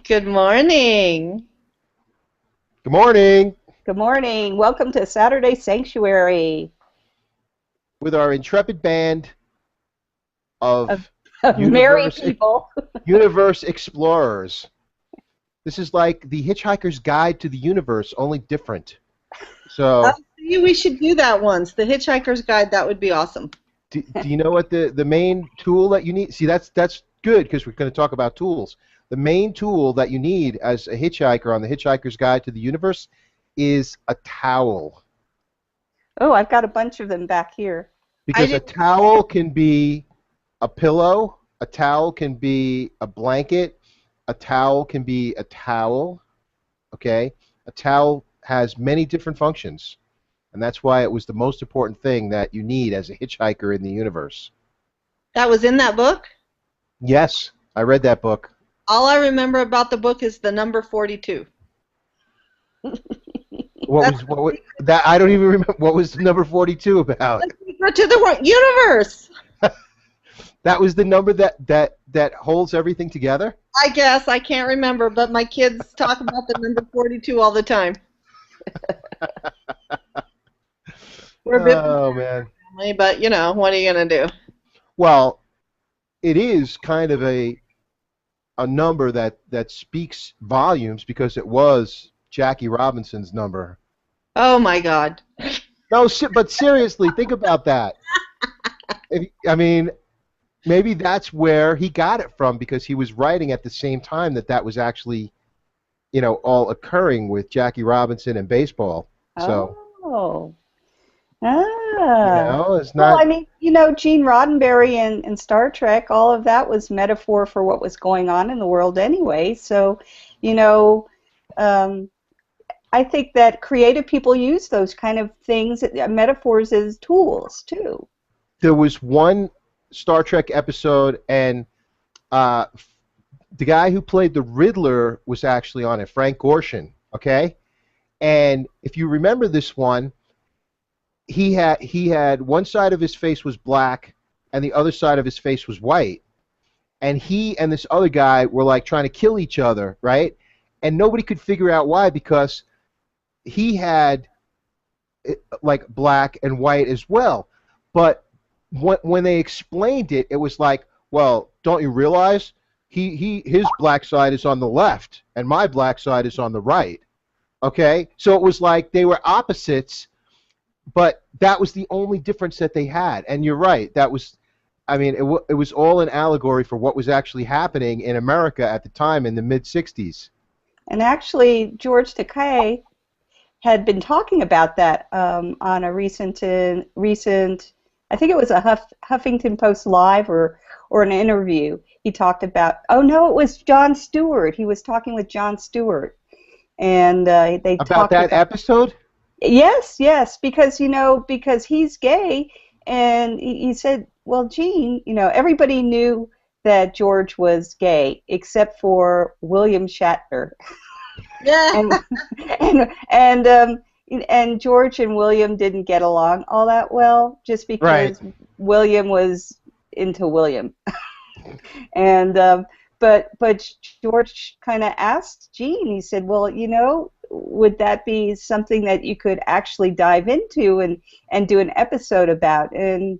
Good morning. Good morning Good morning. Welcome to Saturday Sanctuary with our intrepid band of, of of merry universe people. universe explorers. This is like the Hitchhiker's Guide to the Universe, only different. So, See, we should do that once. The Hitchhiker's Guide, that would be awesome. do you know what the main tool that you need? See, that's good because we're going to talk about tools. The main tool that you need as a hitchhiker on the Hitchhiker's Guide to the Universe is a towel. Oh, I've got a bunch of them back here. I Because a did. towel can be a pillow, a towel can be a blanket, a towel can be a towel, okay? A towel has many different functions, and that's why it was the most important thing that you need as a hitchhiker in the universe. That was in that book? Yes, I read that book. All I remember about the book is the number 42. That's What was that? I don't even remember what was number 42 about. the secret to the universe. That was the number that holds everything together? I guess. I can't remember, but my kids talk about the number 42 all the time. We're a bit Oh man. family, but what are you going to do? Well, it is kind of a number that speaks volumes because it was Jackie Robinson's number. Oh, my God. No, but seriously, think about that. I mean, maybe that's where he got it from because he was writing at the same time that was actually, all occurring with Jackie Robinson and baseball. So, Oh. it's Well, not I mean, Gene Roddenberry and Star Trek, all of that was metaphor for what was going on in the world anyway. So, you know, um, I think that creative people use those kind of things, metaphors as tools too. there was one Star Trek episode, and uh, the guy who played the Riddler was actually on it, Frank Gorshin. Okay, and if you remember this one, he had one side of his face was black, and the other side of his face was white, and he and this other guy were like trying to kill each other, right? And nobody could figure out why because he had like black and white as well, but when they explained it, it was like, well, don't you realize his black side is on the left and my black side is on the right. Okay, so it was like they were opposites, but that was the only difference that they had. And you're right, that was, I mean, it was all an allegory for what was actually happening in America at the time in the mid '60s. And actually, George Takei had been talking about that on a recent, I think it was a Huffington Post Live or an interview. He talked about, oh no, it was Jon Stewart. He was talking with Jon Stewart, and they About talked that about, episode. yes, because because he's gay, and he said, well, Gene, everybody knew that George was gay except for William Shatner. Yeah. and and George and William didn't get along all that well, just Right. because William was into William, and but George kind of asked Gene. He said, "Well, would that be something that you could actually dive into and do an episode about?" And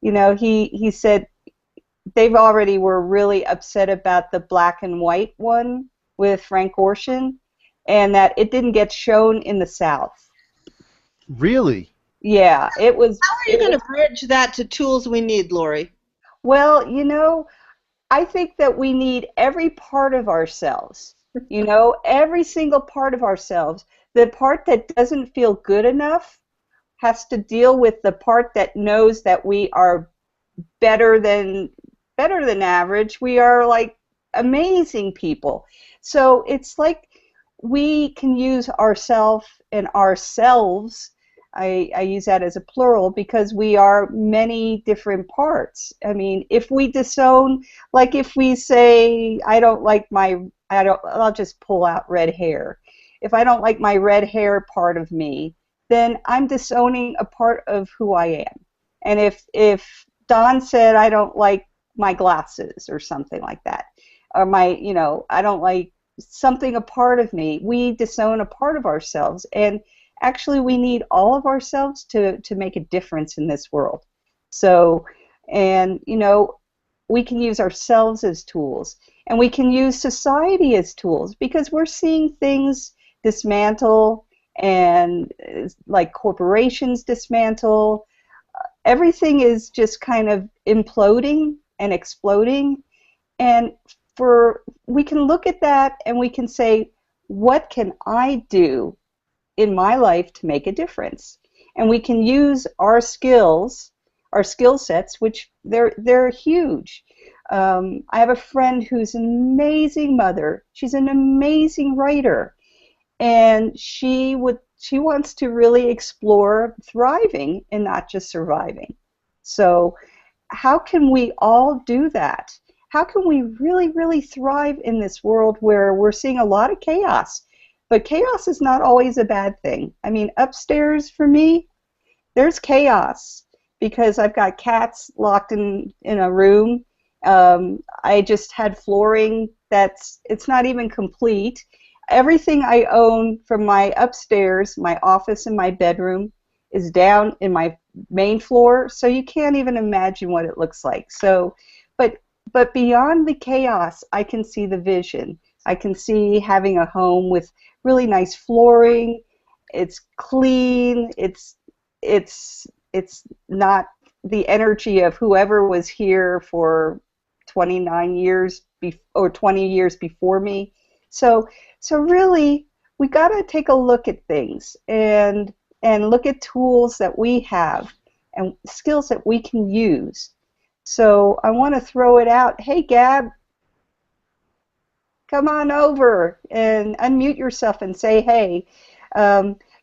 he said they've already were really upset about the black and white one with Frank Gorshin, and that it didn't get shown in the South. Really? Yeah, it was. How are you going to bridge that to tools we need, Lori? Well, I think that we need every part of ourselves. Every single part of ourselves. The part that doesn't feel good enough has to deal with the part that knows that we are better than average. We are like amazing people. So it's like we can use ourself and ourselves. I use that as a plural because we are many different parts. I mean, if we disown, like if we say, I'll just pull out red hair. If I don't like my red hair part of me, then I'm disowning a part of who I am. And if Don said, I don't like my glasses or something like that, or I don't like something a part of me. We disown a part of ourselves, and actually we need all of ourselves to make a difference in this world. So, and we can use ourselves as tools, and we can use society as tools, because we're seeing things dismantle, and like corporations dismantle. Everything is just kind of imploding and exploding, and we can look at that and we can say, what can I do in my life to make a difference? And we can use our skills, our skill sets, which they're huge. I have a friend who's an amazing mother. She's an amazing writer, and she wants to really explore thriving and not just surviving. So how can we all do that? How can we really, really thrive in this world where we're seeing a lot of chaos? But chaos is not always a bad thing. I mean, upstairs for me, there's chaos because I've got cats locked in a room. I just had flooring it's not even complete. Everything I own from my upstairs, my office and my bedroom, is down in my main floor, so you can't even imagine what it looks like. So, but beyond the chaos, I can see the vision. I can see having a home with really nice flooring. It's clean. It's not the energy of whoever was here for 29 years or 20 years before me. So really, we got to take a look at things and look at tools that we have and skills that we can use. So I want to throw it out. Hey, Gab, come on over and unmute yourself and say hey.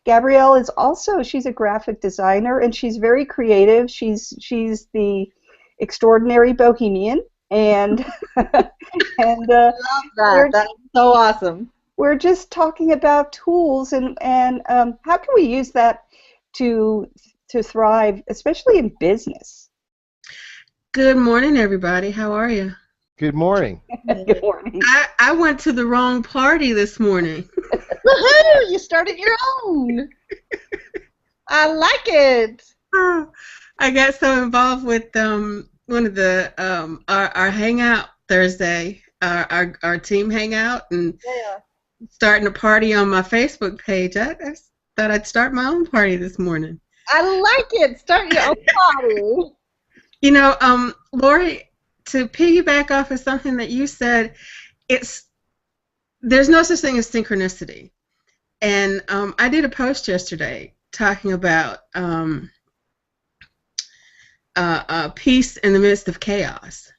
Gabrielle is also, she's a graphic designer, and she's very creative. She's the extraordinary bohemian, and and Love that. That's so awesome. we're just talking about tools and how can we use that to thrive, especially in business. Good morning, everybody. How are you? Good morning. Good morning. I went to the wrong party this morning. Woohoo! You started your own. I like it. I got so involved with one of the our hangout Thursday, our team hangout, and starting a party on my Facebook page. I thought I'd start my own party this morning. I like it. Start your own party. Lori, to piggyback off of something that you said, there's no such thing as synchronicity. And I did a post yesterday talking about peace in the midst of chaos.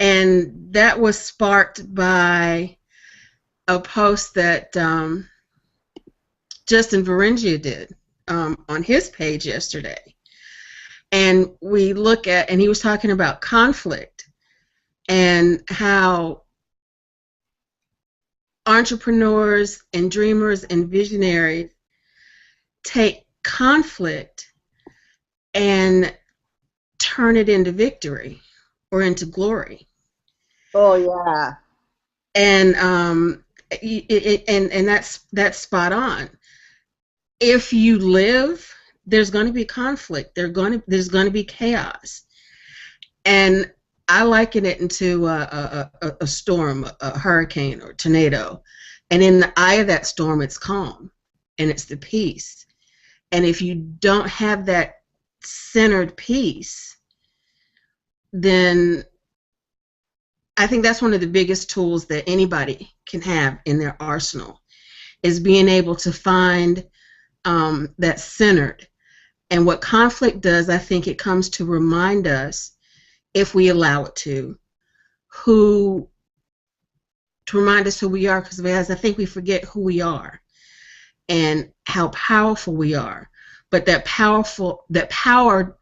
And that was sparked by a post that Justin Varengia did on his page yesterday. And we look at, and he was talking about conflict and how entrepreneurs and dreamers and visionaries take conflict and turn it into victory or into glory. Oh yeah. And and that's spot on. If you live, there's going to be conflict. There's going to be chaos, and I liken it into a storm, a hurricane or tornado, and in the eye of that storm, it's calm, and it's the peace. And if you don't have that centered peace, then I think that's one of the biggest tools that anybody can have in their arsenal, is being able to find that centered. And what conflict does, I think it comes to remind us, if we allow it to remind us who we are, because I think we forget who we are and how powerful we are. But that power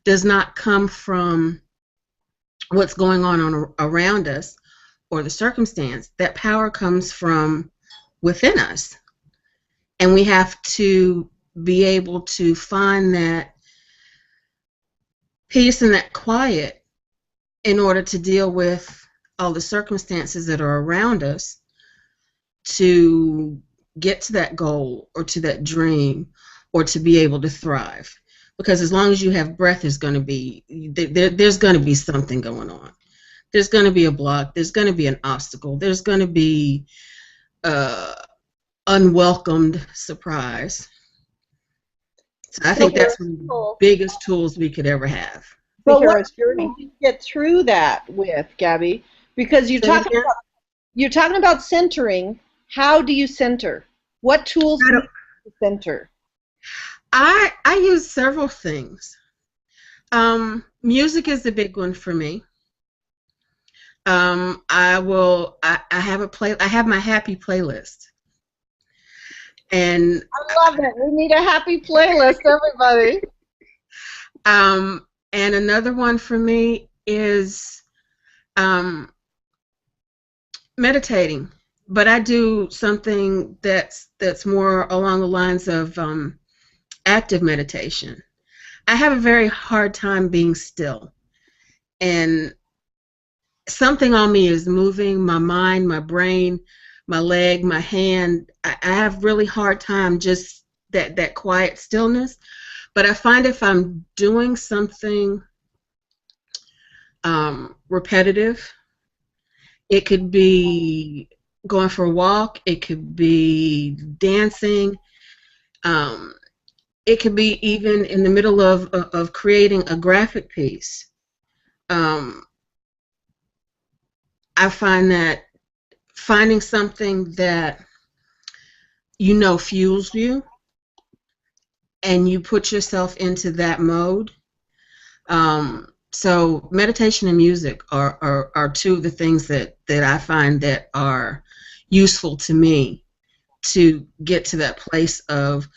does not come from what's going on around us or the circumstance. That power comes from within us. And we have to be able to find that peace and that quiet in order to deal with all the circumstances that are around us, to get to that goal or to that dream or to be able to thrive. Because as long as you have breath, there's going to be something going on. There's going to be a block. There's going to be an obstacle. There's going to be unwelcomed surprise. So I think that's one of the biggest tools we could ever have. But what do you get through that with, Gabby? Because you're talking about centering. How do you center? What tools do you center? I use several things. Music is the big one for me. I have my happy playlist. And I love it. We need a happy playlist, everybody. And another one for me is meditating. But I do something that's more along the lines of active meditation. I have a very hard time being still. And something on me is moving, my mind, my brain, my leg, my hand. I have really hard time just that quiet stillness. But I find if I'm doing something repetitive, it could be going for a walk, it could be dancing, it could be even in the middle of creating a graphic piece. I find that finding something that fuels you and you put yourself into that mode. So meditation and music are two of the things that I find that are useful to me to get to that place of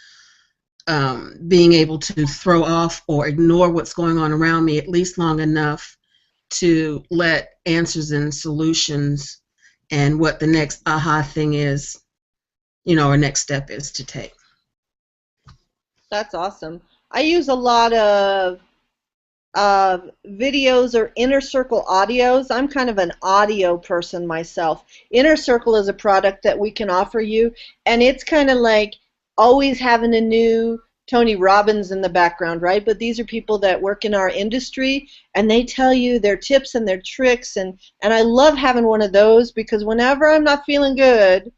being able to throw off or ignore what's going on around me at least long enough to let answers and solutions and what the next aha thing is, or next step is to take. That's awesome. I use a lot of videos or inner circle audios. I'm kind of an audio person myself. Inner Circle is a product that we can offer you, and it's kind of like always having a new Tony Robbins in the background, right? But these are people that work in our industry, and they tell you their tips and their tricks, and I love having one of those because whenever I'm not feeling good,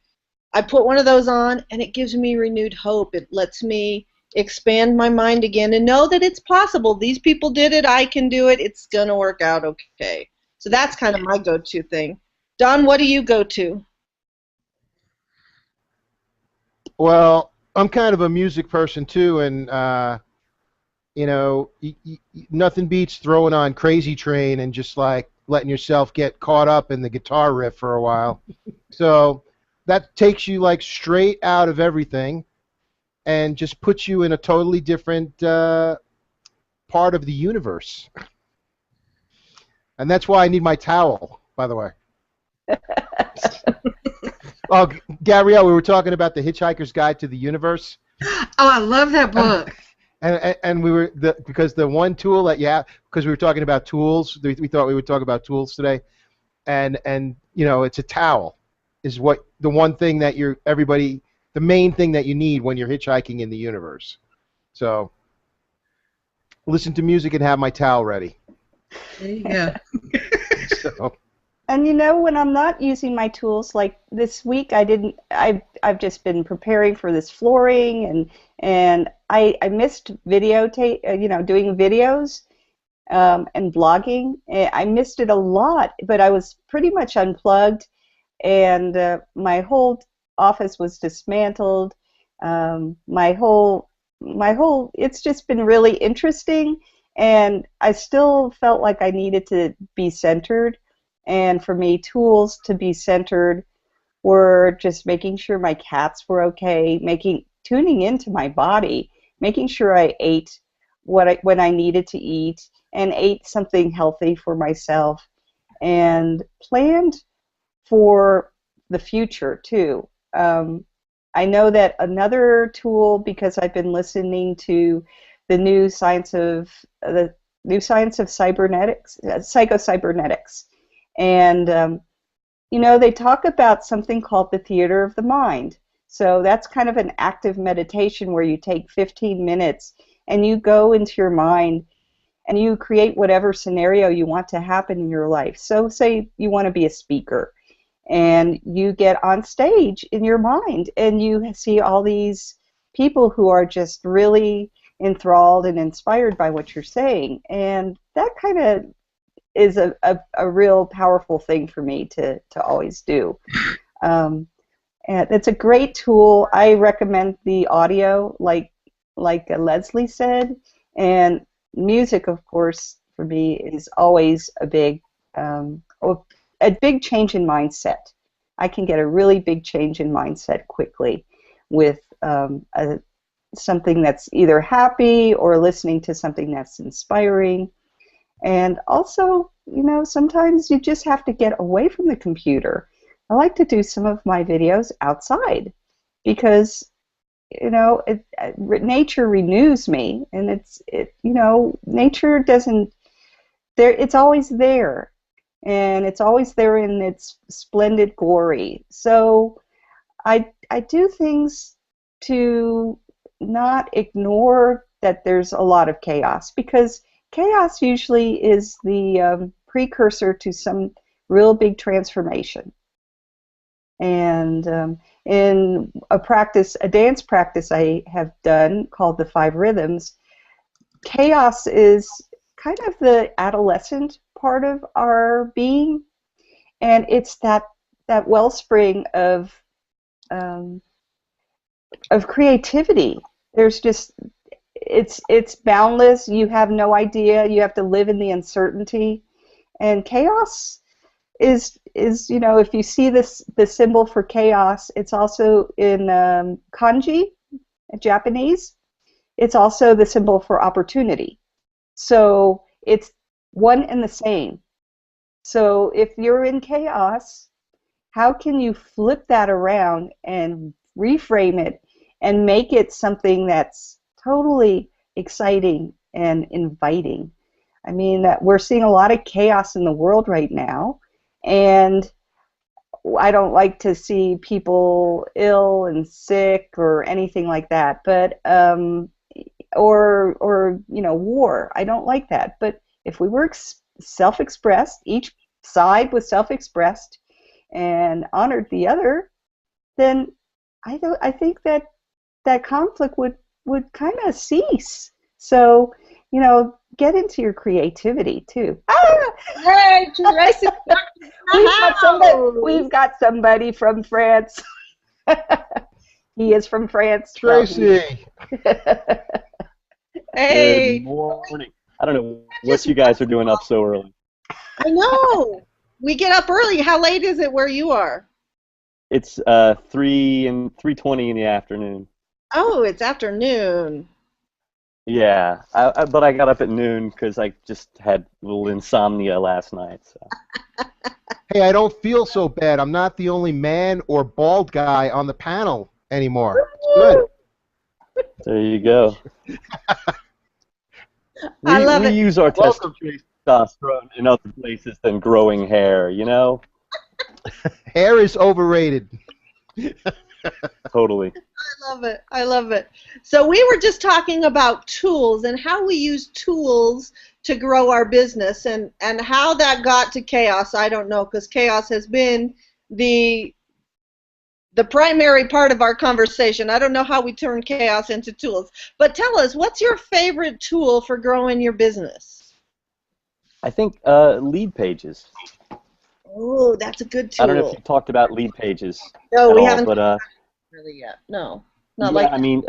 I put one of those on, and it gives me renewed hope. It lets me expand my mind again and know that it's possible. These people did it. I can do it. It's going to work out okay. So that's kind of my go-to thing. Don, what do you go to? Well, I'm kind of a music person too, and nothing beats throwing on Crazy Train and just like letting yourself get caught up in the guitar riff for a while. So that takes you like straight out of everything and just puts you in a totally different part of the universe. And that's why I need my towel, by the way. Oh, Gabrielle, we were talking about The Hitchhiker's Guide to the Universe. Oh, I love that book. And we were because the one tool that because we were talking about tools, we thought we would talk about tools today, and it's a towel, is what the one thing that the main thing that you need when you're hitchhiking in the universe. So listen to music and have my towel ready. There you go. So. And when I'm not using my tools, like this week, I've just been preparing for this flooring, and I missed doing videos and blogging. I missed it a lot, but I was pretty much unplugged, and my whole office was dismantled. It's just been really interesting, and I still felt like I needed to be centered. And for me, tools to be centered were just making sure my cats were okay, tuning into my body, making sure I ate when I needed to eat, and ate something healthy for myself, and planned for the future too. I know that another tool, because I've been listening to the new science of cybernetics, psychocybernetics. And they talk about something called the theater of the mind. So that's kind of an active meditation where you take 15 minutes and you go into your mind and you create whatever scenario you want to happen in your life. So say you want to be a speaker and you get on stage in your mind and you see all these people who are just really enthralled and inspired by what you're saying. And that kind of is a real powerful thing for me to always do. And it's a great tool. I recommend the audio, like Leslie said, and music, of course, for me is always a big change in mindset. I can get a really big change in mindset quickly with something that's either happy or listening to something that's inspiring. And also, sometimes you just have to get away from the computer. I like to do some of my videos outside because, nature renews me, and nature doesn't, it's always there, and it's always there in its splendid glory. So I do things to not ignore that there's a lot of chaos, because chaos usually is the precursor to some real big transformation. And in a dance practice I have done called the 5 Rhythms, chaos is kind of the adolescent part of our being, and it's that wellspring of creativity. There's just it's boundless. You have no idea. You have to live in the uncertainty, and chaos is if you see the symbol for chaos, it's also in kanji, Japanese. It's also the symbol for opportunity. So it's one and the same. So if you're in chaos, how can you flip that around and reframe it and make it something that's totally exciting and inviting? I mean, we're seeing a lot of chaos in the world right now, and I don't like to see people ill and sick or anything like that, but or war. I don't like that. But if we were self-expressed, each side was self-expressed and honored the other, then I think that conflict would kind of cease. So, get into your creativity too. Ah! Hey, Tracy. We've got somebody from France. He is from France. Tracy. Hey. Good morning. I don't know what you guys are doing up so early. I know. We get up early. How late is it where you are? It's 3:20 in the afternoon. Oh, it's afternoon. Yeah, but I got up at noon because I just had a little insomnia last night. So. Hey, I don't feel so bad. I'm not the only man or bald guy on the panel anymore. It's good. There you go. I love we it. use our testosterone in other places than growing hair, Hair is overrated. Totally. I love it. I love it. So we were just talking about tools and how we use tools to grow our business, and how that got to chaos. I don't know, because chaos has been the primary part of our conversation. I don't know how we turn chaos into tools. But tell us, what's your favorite tool for growing your business? I think lead pages. Oh, that's a good tool. I don't know if you talked about lead pages. No, we haven't but really yet. No, not yeah, like. I mean,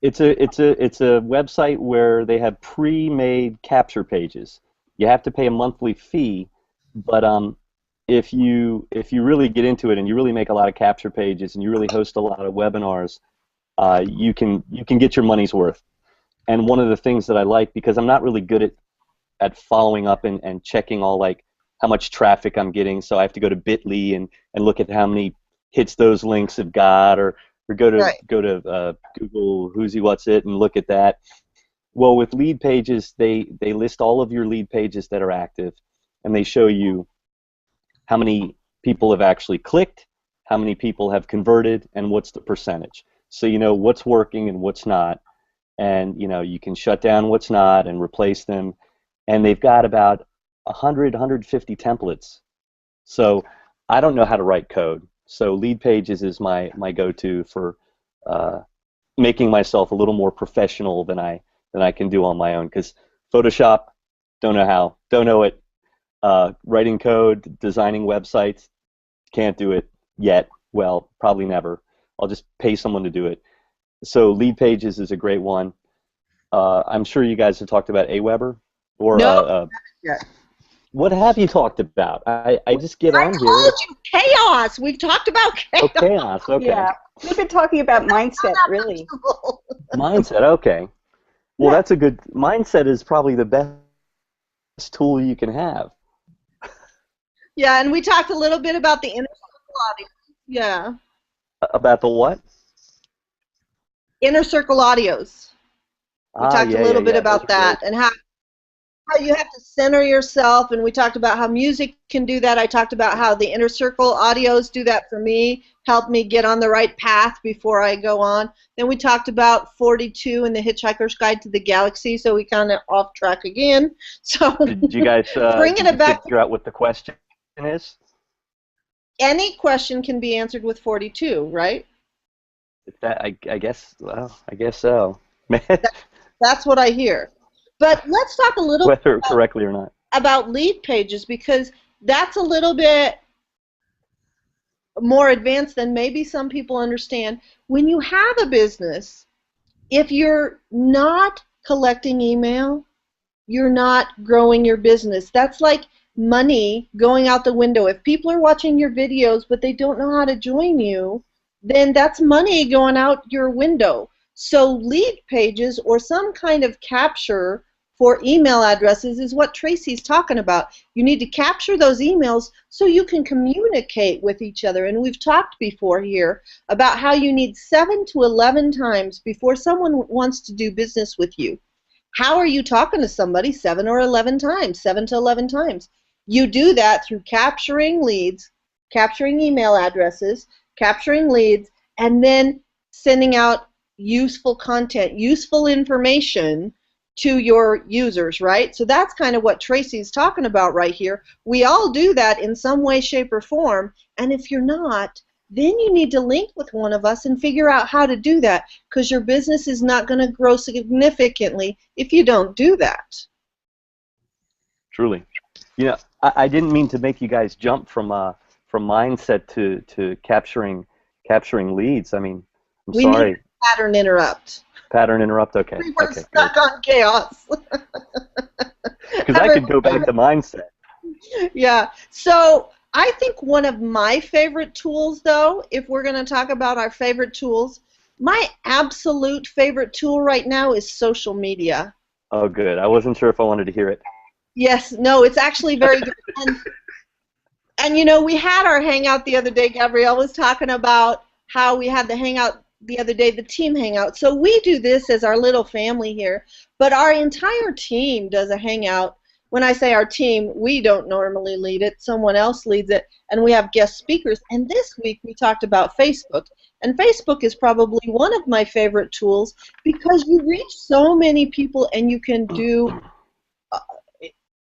it's a website where they have pre-made capture pages. You have to pay a monthly fee, but if you really get into it and you really make a lot of capture pages and you really host a lot of webinars, you can get your money's worth. And one of the things that I like, because I'm not really good at following up and checking all like how much traffic I'm getting, so I have to go to Bitly and look at how many hits those links have got, or go to Google Who's He What's It and look at that. Well, with lead pages, they list all of your lead pages that are active, and they show you how many people have actually clicked, how many people have converted, and what's the percentage. So you know what's working and what's not, and you know you can shut down what's not and replace them. And they've got about 100, 150 templates. So I don't know how to write code. So Lead Pages is my go-to for making myself a little more professional than I can do on my own. Because Photoshop, don't know how, don't know it. Writing code, designing websites, can't do it yet. Well, probably never. I'll just pay someone to do it. So Lead Pages is a great one. I'm sure you guys have talked about Aweber or No. what have you talked about? I just get I on here. told you, chaos. We've talked about chaos. Oh, chaos. Okay. Yeah, we've been talking about mindset, really. Mindset. Okay. Well, that's a good mindset. Is probably the best tool you can have. Yeah, and we talked a little bit about the inner circle audios. Yeah, About the what? inner circle audios. We talked a little bit about Those are that great. and how you have to center yourself, and we talked about how music can do that. I talked about how the inner circle audios do that for me, help me get on the right path before I go on. Then we talked about 42 and the Hitchhiker's Guide to the Galaxy, so we kind of off track again. So Did you guys bringing it back. figure out what the question is? Any question can be answered with 42, right? That I guess. Well, I guess so. That's what I hear. But let's talk a little Whether correctly or not. about Lead Pages, because that's a little bit more advanced than maybe some people understand. When you have a business, if you're not collecting email, you're not growing your business. That's like money going out the window. If people are watching your videos but they don't know how to join you, then that's money going out your window. So Lead Pages or some kind of capture for email addresses is what Tracy's talking about. You need to capture those emails so you can communicate with each other. And we've talked before here about how you need 7 to 11 times before someone wants to do business with you. How are you talking to somebody 7 or 11 times, 7 to 11 times? You do that through capturing leads, capturing email addresses, capturing leads, and then sending out useful content, useful information to your users, right? So that's kind of what Tracy's talking about right here. We all do that in some way, shape, or form, and if you're not, then you need to link with one of us and figure out how to do that, because your business is not going to grow significantly if you don't do that. Truly. You know, I didn't mean to make you guys jump from mindset to capturing leads. I mean, I'm We sorry. need a pattern interrupt. Pattern interrupt. Okay. We were Okay. stuck on chaos. Because I could go back to mindset. Yeah. So I think one of my favorite tools, though, if we're going to talk about our favorite tools, my absolute favorite tool right now is social media. Oh, good. I wasn't sure if I wanted to hear it. Yes. No, it's actually very good. And you know, we had our hangout the other day. Gabrielle was talking about how we had the hangout the other day, the team hangout. So we do this as our little family here, but our entire team does a hangout. When I say our team, we don't normally lead it. Someone else leads it, and we have guest speakers. And this week we talked about Facebook. And Facebook is probably one of my favorite tools because you reach so many people and you can do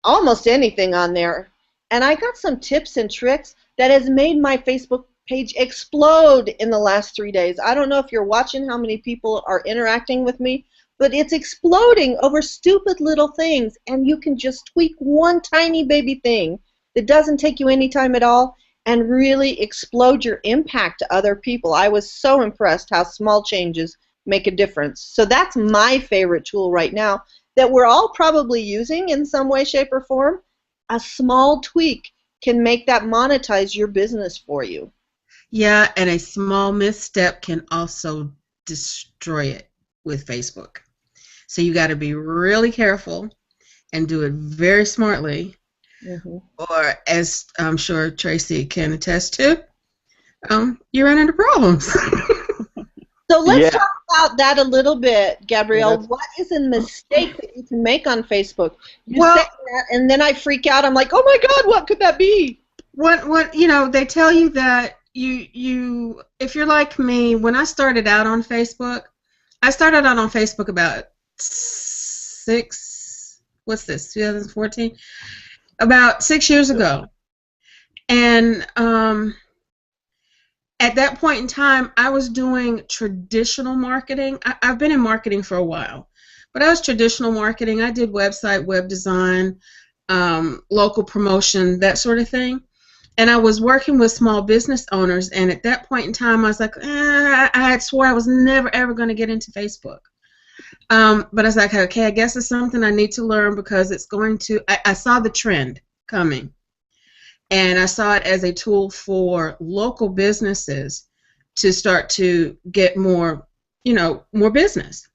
almost anything on there. And I got some tips and tricks that has made my Facebook page explode in the last 3 days. I don't know if you're watching how many people are interacting with me, but it's exploding over stupid little things, and you can just tweak one tiny baby thing that doesn't take you any time at all and really explode your impact to other people. I was so impressed how small changes make a difference. So that's my favorite tool right now that we're all probably using in some way, shape, or form. A small tweak can make that monetize your business for you. Yeah, and a small misstep can also destroy it with Facebook. So you got to be really careful and do it very smartly. Mm-hmm. Or, as I'm sure Tracy can attest to, you run into problems. So let's talk about that a little bit, Gabrielle. Well, what is a mistake that you can make on Facebook? You say that, and then I freak out. I'm like, oh my God, what could that be? what they tell you that you if you're like me, when I started out on Facebook, I started out on Facebook about 2014, about 6 years ago, and at that point in time, I was doing traditional marketing. I've been in marketing for a while, but I was traditional marketing. I did website, web design, local promotion, that sort of thing. And I was working with small business owners, and at that point in time, I was like, I had swore I was never, ever going to get into Facebook. But I was like, okay, I guess it's something I need to learn because it's going to, I saw the trend coming. And I saw it as a tool for local businesses to start to get more, more business.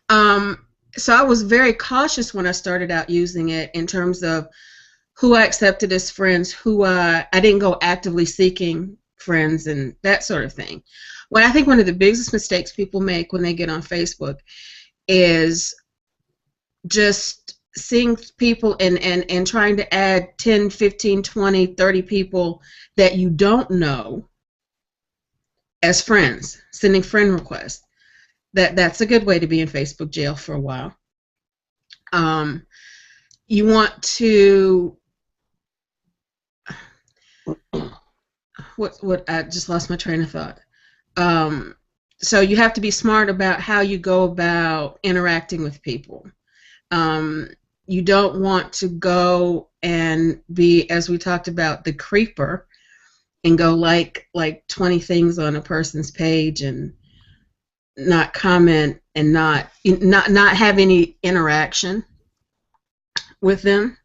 So I was very cautious when I started out using it in terms of who I accepted as friends, who I didn't go actively seeking friends and that sort of thing. Well, I think one of the biggest mistakes people make when they get on Facebook is just seeing people and trying to add 10, 15, 20, 30 people that you don't know as friends, sending friend requests. That's a good way to be in Facebook jail for a while. You want to what I just lost my train of thought. So you have to be smart about how you go about interacting with people. You don't want to go and be, as we talked about, the creeper and go like 20 things on a person's page and not comment and not have any interaction with them.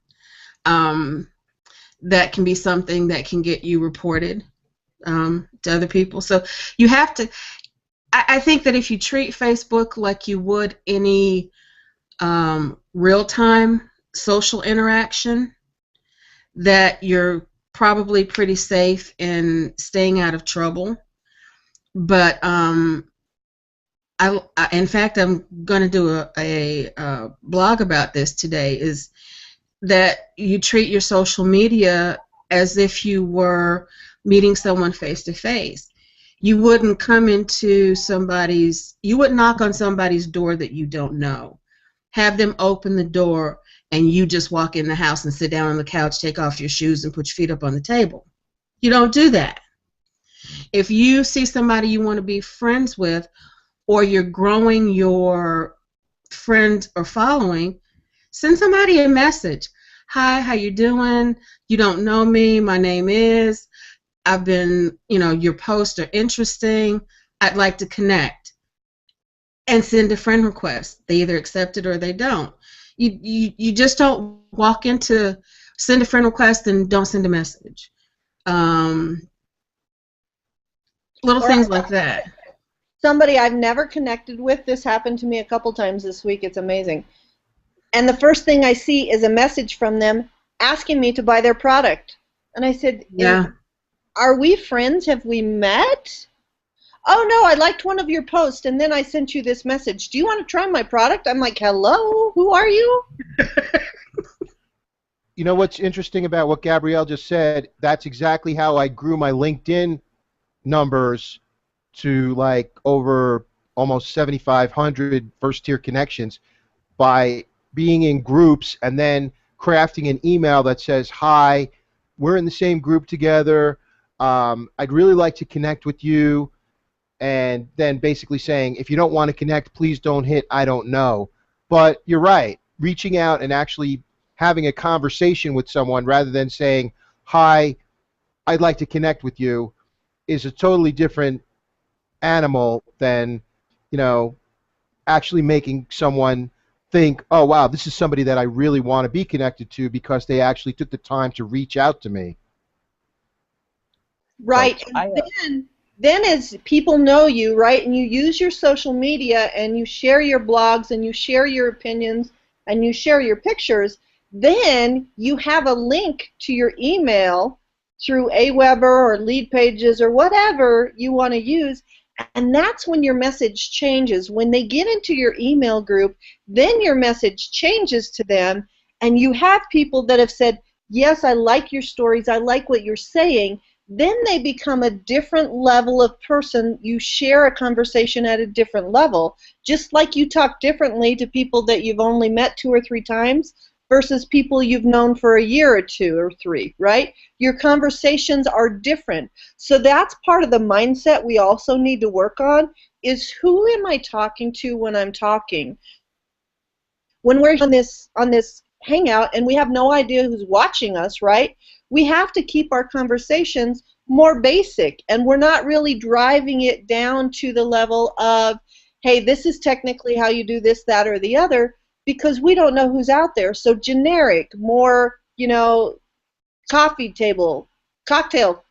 That can be something that can get you reported to other people. So you have to, I think that if you treat Facebook like you would any real-time social interaction, that you're probably pretty safe in staying out of trouble. But in fact, I'm going to do a blog about this today, is that you treat your social media as if you were meeting someone face-to-face. You wouldn't you wouldn't knock on somebody's door that you don't know. Have them open the door and you just walk in the house and sit down on the couch, take off your shoes, and put your feet up on the table. You don't do that. If you see somebody you want to be friends with, or you're growing your friend or following, send somebody a message. Hi, how you doing? You don't know me. My name is. I've been, your posts are interesting. I'd like to connect. And send a friend request. They either accept it or they don't. You just don't walk into, send a friend request and don't send a message. Little things like that. Somebody I've never connected with, this happened to me a couple times this week, it's amazing. And the first thing I see is a message from them asking me to buy their product. And I said, yeah. Are we friends? Have we met? Oh, no, I liked one of your posts, and then I sent you this message. Do you want to try my product? I'm like, hello, who are you? You know what's interesting about what Gabrielle just said? That's exactly how I grew my LinkedIn numbers to like over almost 7,500 first-tier connections by being in groups and then crafting an email that says, hi, we're in the same group together. I'd really like to connect with you. And then basically saying, if you don't want to connect, please don't hit I don't know. But you're right. Reaching out and actually having a conversation with someone rather than saying, hi, I'd like to connect with you, is a totally different animal than, actually making someone think, oh, wow, this is somebody that I really want to be connected to because they actually took the time to reach out to me. Right. And then as people know you, right, and you use your social media and you share your blogs and you share your opinions and you share your pictures, then you have a link to your email through Aweber or Lead Pages or whatever you want to use, and that's when your message changes. When they get into your email group, then your message changes to them, and you have people that have said, yes, I like your stories, I like what you're saying, then they become a different level of person. You share a conversation at a different level. Just like you talk differently to people that you've only met 2 or 3 times versus people you've known for a year or 2 or 3, right? Your conversations are different. So that's part of the mindset we also need to work on is who am I talking to when I'm talking? When we're on this hangout and we have no idea who's watching us, right? We have to keep our conversations more basic, and we're not really driving it down to the level of, hey, this is technically how you do this, that, or the other, because we don't know who's out there. So generic, more, coffee table, cocktail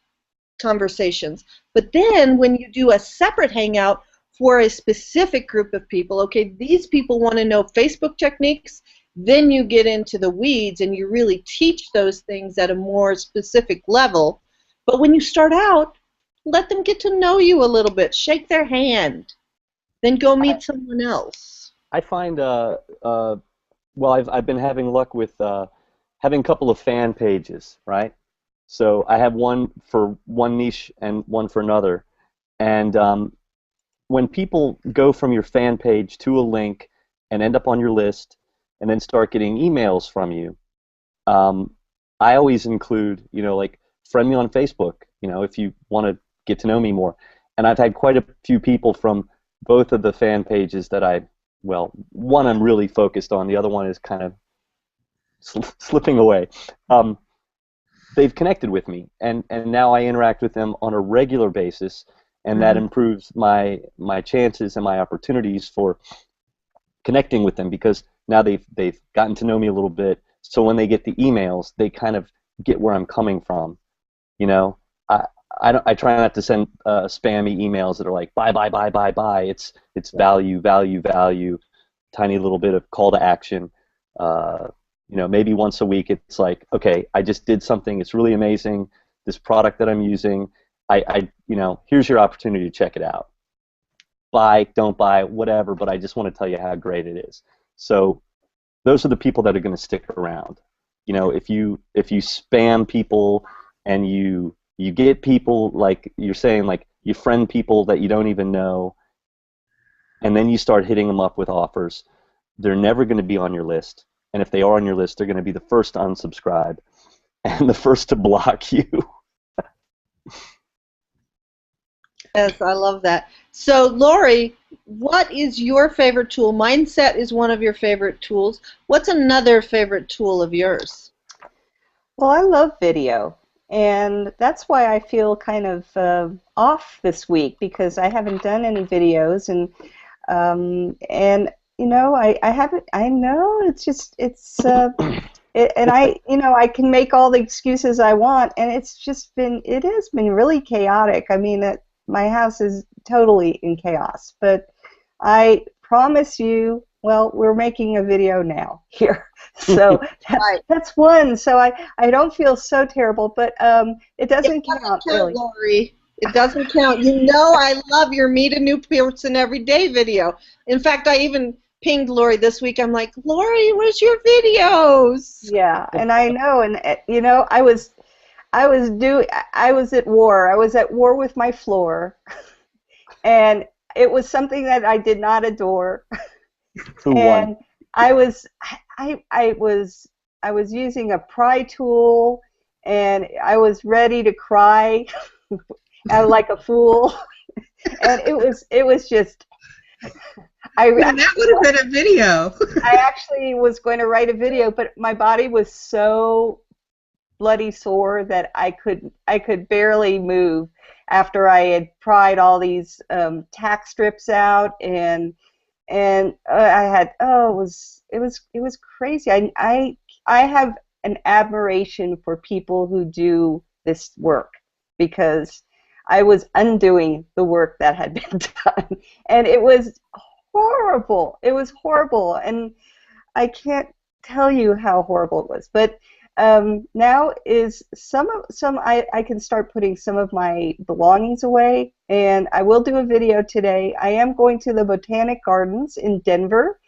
conversations. But then when you do a separate hangout for a specific group of people, okay, these people want to know Facebook techniques, then you get into the weeds and you really teach those things at a more specific level. But when you start out, let them get to know you a little bit, shake their hand, then go meet someone else. I find, well, I've been having luck with having a couple of fan pages, right? So I have one for one niche and one for another. And when people go from your fan page to a link and end up on your list and then start getting emails from you, I always include, like, friend me on Facebook, if you want to get to know me more. And I've had quite a few people from both of the fan pages that well, one I'm really focused on, the other one is kind of slipping away. They've connected with me, and now I interact with them on a regular basis, and that improves my chances and my opportunities for connecting with them, because now they've gotten to know me a little bit. So when they get the emails, they kind of get where I'm coming from. I try not to send spammy emails that are like buy, buy, buy, buy, buy. It's value, value, value, tiny little bit of call to action. Maybe once a week it's like, okay, I just did something. It's really amazing. This product that I'm using, here's your opportunity to check it out. Buy, don't buy, whatever, but I just want to tell you how great it is. So those are the people that are going to stick around. If you spam people and you get people, like you're saying, like you friend people that you don't even know, and then you start hitting them up with offers, they're never going to be on your list. And if they are on your list, they're going to be the first to unsubscribe and the first to block you. Yes, I love that. So, Lori, what is your favorite tool? Mindset is one of your favorite tools. What's another favorite tool of yours? Well, I love video, and that's why I feel kind of off this week, because I haven't done any videos, and I haven't. I know and I can make all the excuses I want, and it has been really chaotic. I mean, my house is totally in chaos, but I promise you, well, we're making a video now here. So that's one. So I don't feel so terrible, but it doesn't count, really. Lori. It doesn't count. I love your Meet a New Person Every Day video. In fact, I even pinged Lori this week. I'm like, Lori, where's your videos? Yeah, and I know, and I was at war. I was at war with my floor, and it was something that I did not adore. Who won? I was using a pry tool, and I was ready to cry, like a fool, and it was just. That would have been a video. I actually was going to write a video, but my body was so bloody sore that I could barely move after I had pried all these tack strips out, and I had it was crazy. I have an admiration for people who do this work, because I was undoing the work that had been done, and it was horrible. It was horrible, and I can't tell you how horrible it was. But now is I can start putting some of my belongings away, and I will do a video today. I am going to the Botanic Gardens in Denver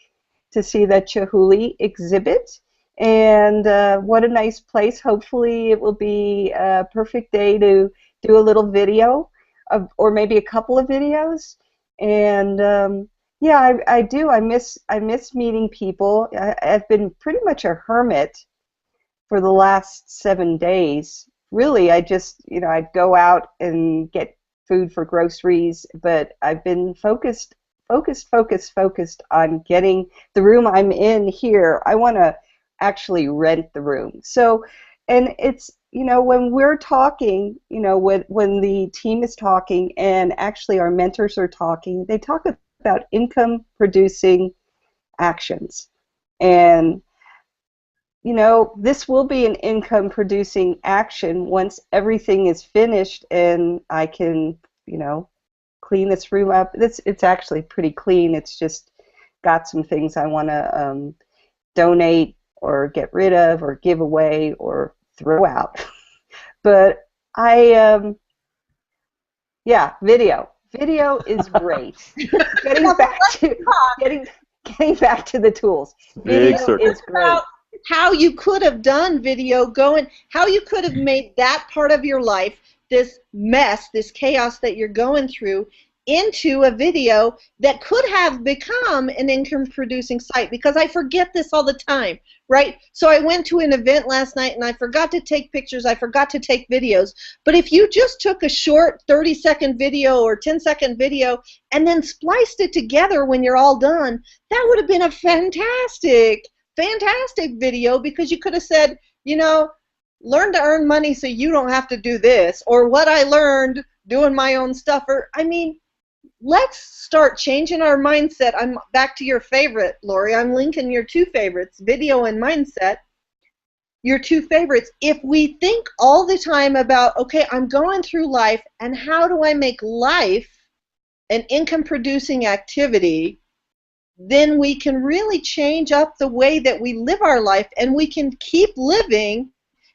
to see the Chihuly exhibit, And what a nice place. Hopefully it will be a perfect day to do a little video or maybe a couple of videos. And yeah, I do. I miss meeting people. I've been pretty much a hermit for the last 7 days. Really, I just, I'd go out and get food for groceries, but I've been focused on getting the room I'm in here. I want to actually rent the room. So, and it's, when we're talking, when the team is talking and actually our mentors are talking, they talk about income producing actions. And this will be an income producing action once everything is finished and I can, clean this room up. It's actually pretty clean. It's just got some things I want to donate or get rid of or give away or throw out. But yeah, video. Video is great. getting back to the tools. Big Video circle. is great. How you could have done video how you could have made that part of your life, this mess, this chaos that you're going through, into a video that could have become an income producing site, because I forget this all the time, right? So I went to an event last night and I forgot to take pictures, I forgot to take videos, but if you just took a short 30-second video or 10-second video and then spliced it together when you're all done, that would have been a fantastic video, because you could have said, learn to earn money so you don't have to do this, or what I learned doing my own stuff, or let's start changing our mindset. I'm back to your favorite, Lori. I'm linking your two favorites, video and mindset, your two favorites. If we think all the time about, okay, I'm going through life and how do I make life an income producing activity, then we can really change up the way that we live our life, and we can keep living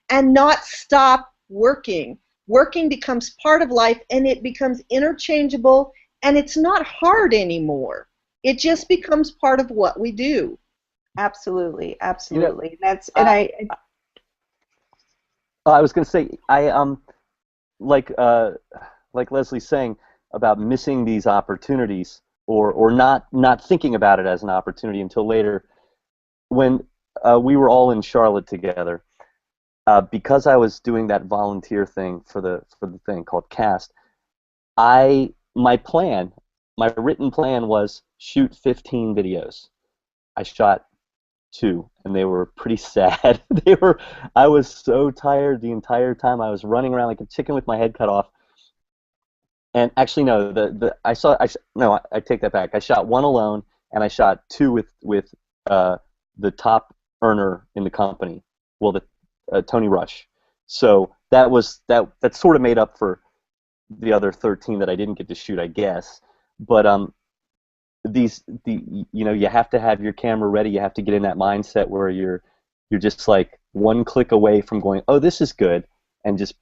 and not stop working. Working becomes part of life, and it becomes interchangeable, and it's not hard anymore. It just becomes part of what we do. Absolutely. I was going to say, like Leslie's saying about missing these opportunities, or not thinking about it as an opportunity until later. When we were all in Charlotte together, because I was doing that volunteer thing for the thing called CAST, my written plan was shoot 15 videos. I shot 2, and they were pretty sad. I was so tired the entire time. I was running around like a chicken with my head cut off. And actually, no, I take that back. I shot 1 alone, and I shot 2 with the top earner in the company, Tony Rush. So that sort of made up for the other 13 that I didn't get to shoot, I guess. But you have to have your camera ready. You have to get in that mindset where you're just like one click away from going, oh, this is good, and just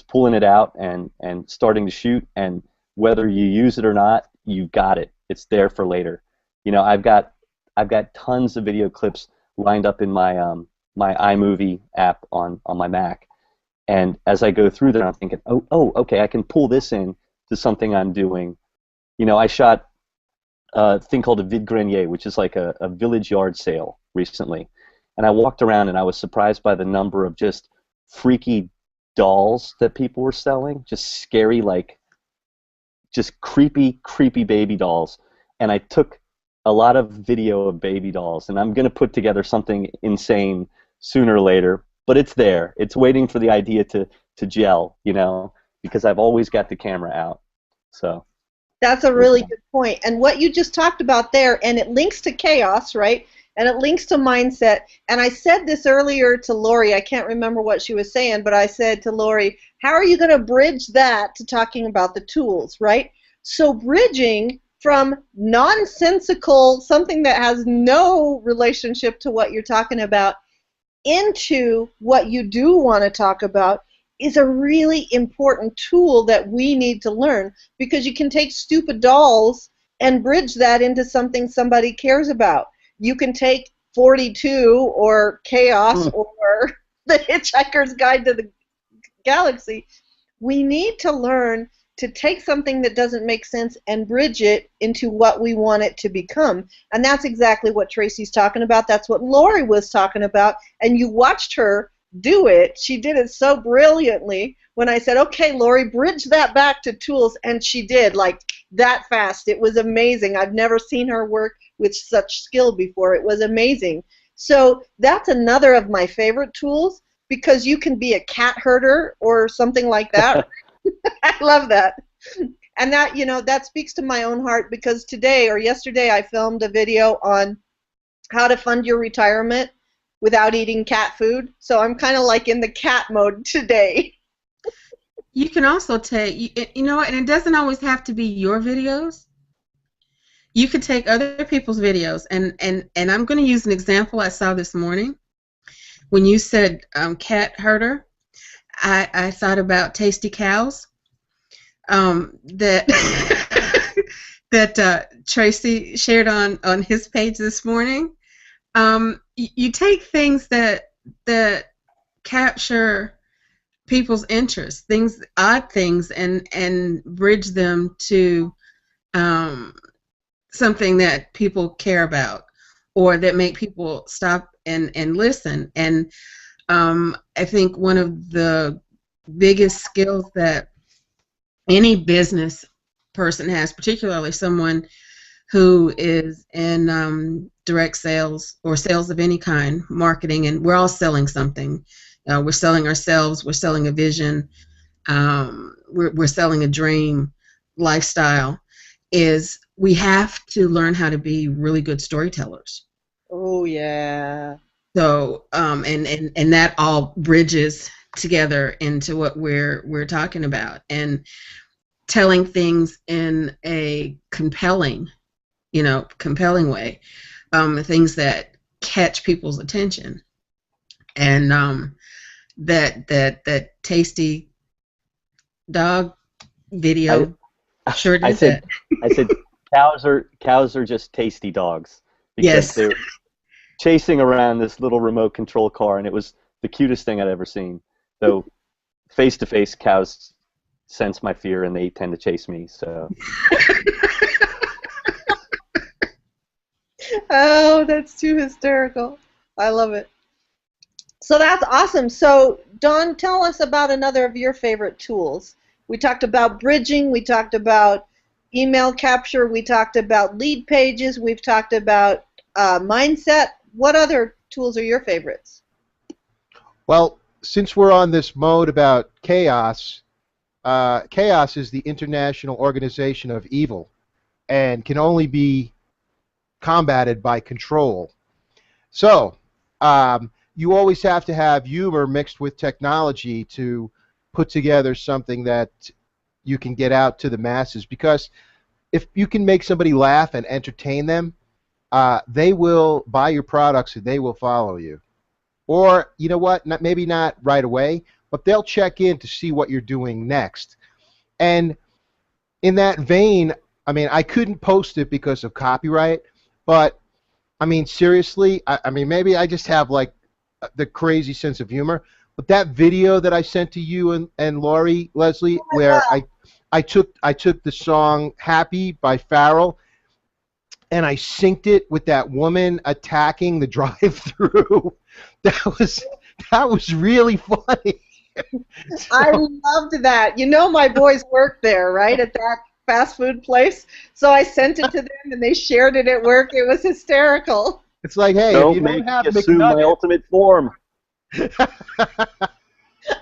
pulling it out and starting to shoot, and whether you use it or not, you've got it. It's there for later. I've got tons of video clips lined up in my my iMovie app on my Mac, and as I go through there, I'm thinking, oh, okay, I can pull this in to something I'm doing. I shot a thing called a vide grenier, which is like a village yard sale recently, and I walked around and I was surprised by the number of just freaky dolls that people were selling, just scary, like just creepy baby dolls. And I took a lot of video of baby dolls, and I'm going to put together something insane sooner or later, but it's there. It's waiting for the idea to gel, because I've always got the camera out. So that's a really good point. And what you just talked about there, and it links to chaos, right? And it links to mindset. And I said this earlier to Lori. I can't remember what she was saying, but I said to Lori, how are you going to bridge that to talking about the tools, right? So bridging from nonsensical, something that has no relationship to what you're talking about, into what you do want to talk about is a really important tool that we need to learn, because you can take stupid dolls and bridge that into something somebody cares about. You can take 42 or Chaos or The Hitchhiker's Guide to the Galaxy. We need to learn to take something that doesn't make sense and bridge it into what we want it to become. And that's exactly what Tracy's talking about. That's what Lori was talking about. And you watched her do it. She did it so brilliantly when I said, okay, Lori, bridge that back to tools. And she did, like that fast. It was amazing. I've never seen her work with such skill before. It was amazing. So that's another of my favorite tools, because you can be a cat herder or something like that. I love that. And that, that speaks to my own heart, because today or yesterday I filmed a video on how to fund your retirement without eating cat food. So I'm kind of like in the cat mode today. You can also take, and it doesn't always have to be your videos. You could take other people's videos, and I'm going to use an example I saw this morning. When you said cat herder, I thought about Tasty Cows that that Tracy shared on his page this morning. You take things that capture people's interests, odd things, and bridge them to something that people care about, or that make people stop and listen. And I think one of the biggest skills that any business person has, particularly someone who is in direct sales or sales of any kind, marketing, and we're all selling something. We're selling ourselves, we're selling a vision, we're selling a dream lifestyle, is we have to learn how to be really good storytellers. Oh, yeah. So, and that all bridges together into what we're talking about, and telling things in a compelling way, things that catch people's attention, and that tasty dog video sure did that. I said cows are just tasty dogs, because yes, they're chasing around this little remote control car, and it was the cutest thing I'd ever seen. So face to face, cows sense my fear, and they tend to chase me. So. Oh, that's too hysterical. I love it. So that's awesome. So, Dawn, tell us about another of your favorite tools. We talked about bridging. We talked about email capture. We talked about lead pages. We've talked about mindset. What other tools are your favorites? Well, since we're on this mode about chaos, chaos is the international organization of evil and can only be combated by control. So you always have to have humor mixed with technology to put together something that you can get out to the masses, because if you can make somebody laugh and entertain them, they will buy your products and they will follow you. Or, you know what, maybe not right away, but they'll check in to see what you're doing next. And in that vein, I mean, I couldn't post it because of copyright, but I mean, seriously, I mean, maybe I just have like the crazy sense of humor, but that video that I sent to you and Lori, Leslie, where I took the song Happy by Farrell and I synced it with that woman attacking the drive-through. That was really funny. I loved that. You know, my boys work there, right, at that fast food place. So I sent it to them, and they shared it at work. It was hysterical. It's like, hey, don't if you make don't have me assume my McNuggets, ultimate form.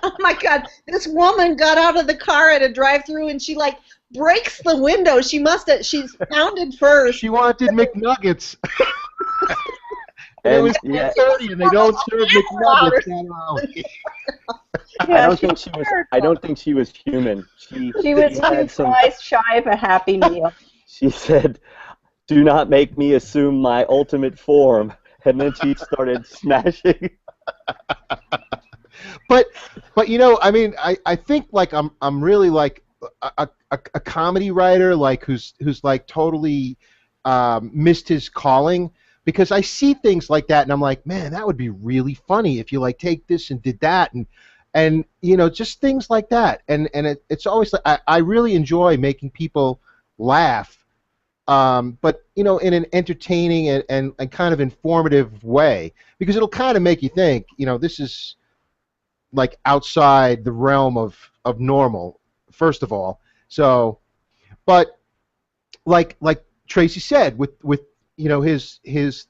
Oh my God! This woman got out of the car at a drive-through, and she like breaks the window. She's pounded first. she wanted McNuggets. And it And was yeah, 10:30, and they don't serve McNuggets that early. Yeah, I don't think she was human. She was had some. twice shy of a Happy Meal. She said, "Do not make me assume my ultimate form," and then she started smashing. But you know, I mean, I think like I'm really like a comedy writer, like who's like totally missed his calling. because I see things like that and I'm like, man, that would be really funny if you like take this and did that, and you know, just things like that. And it's always like I really enjoy making people laugh, but you know, in an entertaining and kind of informative way, because it'll kind of make you think, you know, this is like outside the realm of normal, first of all. So, but like Tracy said, with you know, his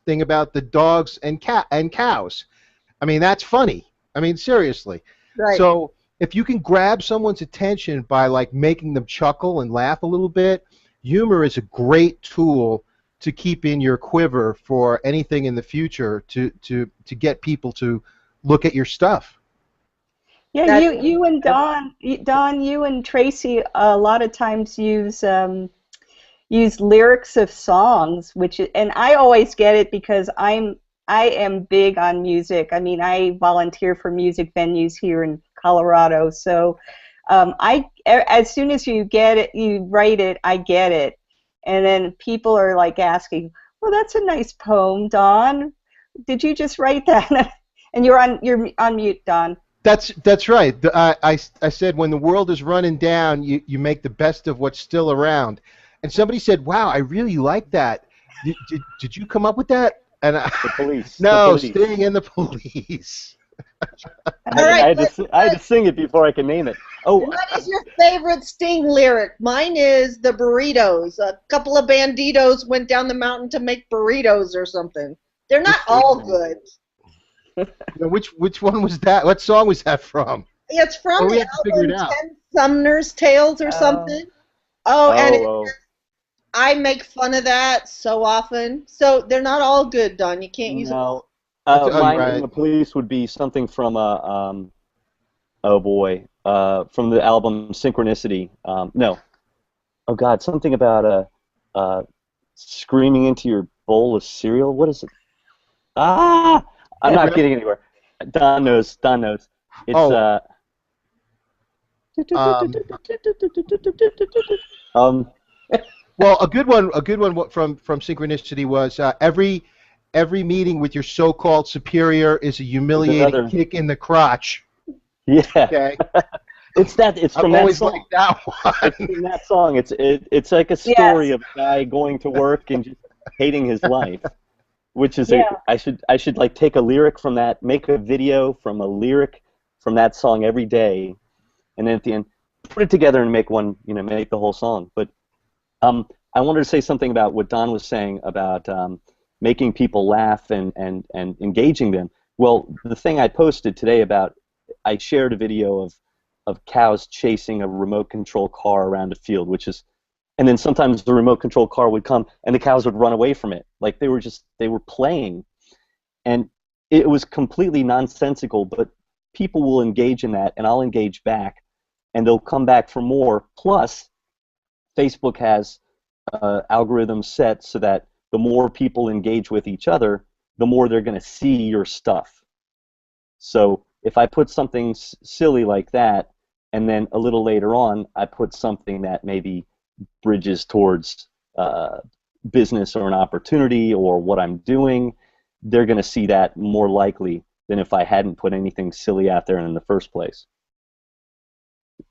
thing about the dogs and cows. I mean, that's funny. I mean, seriously. Right. So if you can grab someone's attention by like making them chuckle and laugh a little bit, humor is a great tool to keep in your quiver for anything in the future to get people to look at your stuff. Yeah, you and Don, you and Tracy a lot of times use lyrics of songs, and I always get it because I am big on music. I mean, I volunteer for music venues here in Colorado, so as soon as you get it, you write it, I get it, and then people are like asking, "Well, that's a nice poem, Don. Did you just write that?" And you're on mute, Don. That's right. I said when the world is running down, you make the best of what's still around. And somebody said, "Wow, I really like that. Did you come up with that?" And The police. no, The police. Sting and the Police. All right, I had to sing it before I could name it. Oh, what is your favorite Sting lyric? Mine is the burritos. A couple of banditos went down the mountain to make burritos or something. They're not all good. Which one was that? What song was that from? It's from we the have to figure it album out. Ten Sumner's Tales or something. Oh, and oh. I make fun of that so often. So they're not all good, Don. You can't use them all. No. Mine right. and the Police would be something from from the album Synchronicity. No. Oh God, something about screaming into your bowl of cereal. What is it? I'm not getting anywhere. Don knows. It's Well, a good one from Synchronicity was every meeting with your so-called superior is a humiliating kick in the crotch. Yeah. Okay. It's from that always song. liked that one. It's from that song. It's like a story of a guy going to work and just hating his life, which is I should like take a lyric from that, make a video from a lyric from that song every day, and then at the end put it together and make the whole song. But I wanted to say something about what Don was saying about making people laugh and engaging them. Well, the thing I posted today I shared a video of cows chasing a remote control car around a field, and then sometimes the remote control car would come and the cows would run away from it, like they were playing, and it was completely nonsensical. But people will engage in that, and I'll engage back, and they'll come back for more. Plus, Facebook has algorithms set so that the more people engage with each other, the more they're going to see your stuff. So if I put something silly like that, and then a little later on I put something that maybe bridges towards business or an opportunity or what I'm doing, they're going to see that more likely than if I hadn't put anything silly out there in the first place.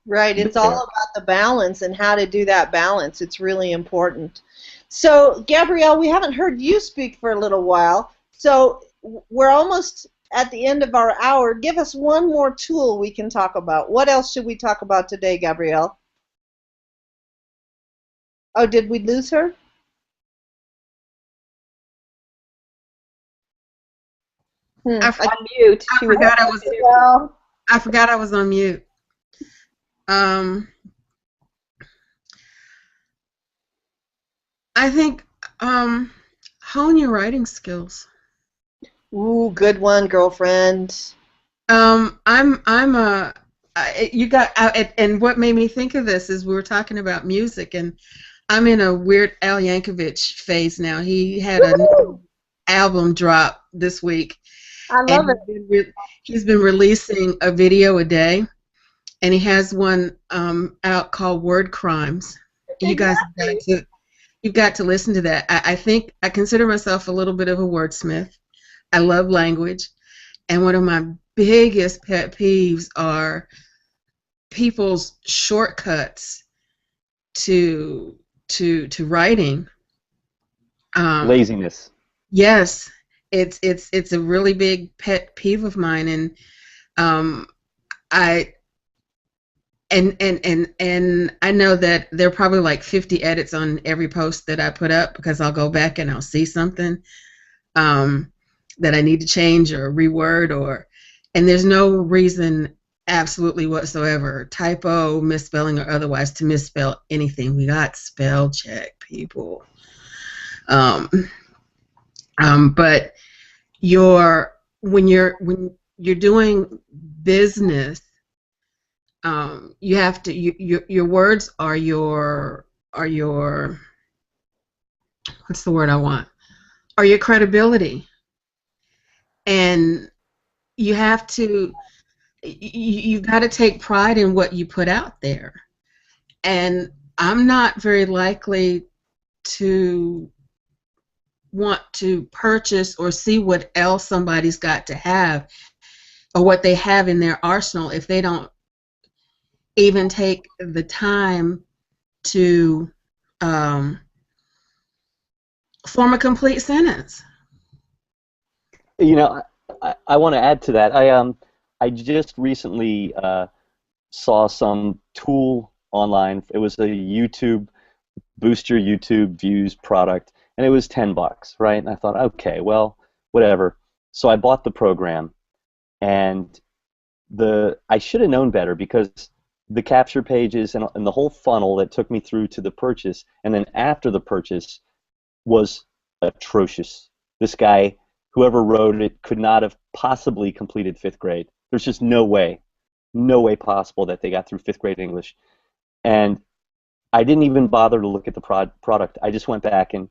Right. It's all about the balance and how to do that balance. It's really important. So, Gabrielle, we haven't heard you speak for a little while. So we're almost at the end of our hour. Give us one more tool we can talk about. What else should we talk about today, Gabrielle? Oh, did we lose her? On mute. I forgot I was on mute. I think hone your writing skills. Ooh, good one, girlfriend. And what made me think of this is we were talking about music, and I'm in a weird Al Yankovic phase now. He had a new album drop this week. I love it. He's been releasing a video a day, and he has one out called Word Crimes. You guys have got to you've got to listen to that. I think I consider myself a little bit of a wordsmith. I love language, and one of my biggest pet peeves are people's shortcuts to writing. Laziness. Yes, it's a really big pet peeve of mine, and um, I and I know that there are probably like 50 edits on every post that I put up because I'll go back and I'll see something that I need to change or reword, and there's no reason absolutely whatsoever, typo, misspelling, or otherwise, to misspell anything. We got spell check, people. Um, but when you're doing business, you have to your words are your what's the word I want? Are your credibility, and you have to you've got to take pride in what you put out there. And I'm not very likely to want to purchase or see what else somebody's got to have or what they have in their arsenal if they don't even take the time to form a complete sentence. You know, I want to add to that. I just recently saw some tool online. It was a YouTube boost your YouTube views product, and it was $10, right? And I thought, okay, well, whatever. So I bought the program, and I should have known better, because the capture pages and the whole funnel that took me through to the purchase, and then after the purchase, was atrocious. This guy, whoever wrote it, could not have possibly completed 5th grade. There's just no way possible that they got through 5th grade English. And I didn't even bother to look at the product. I just went back and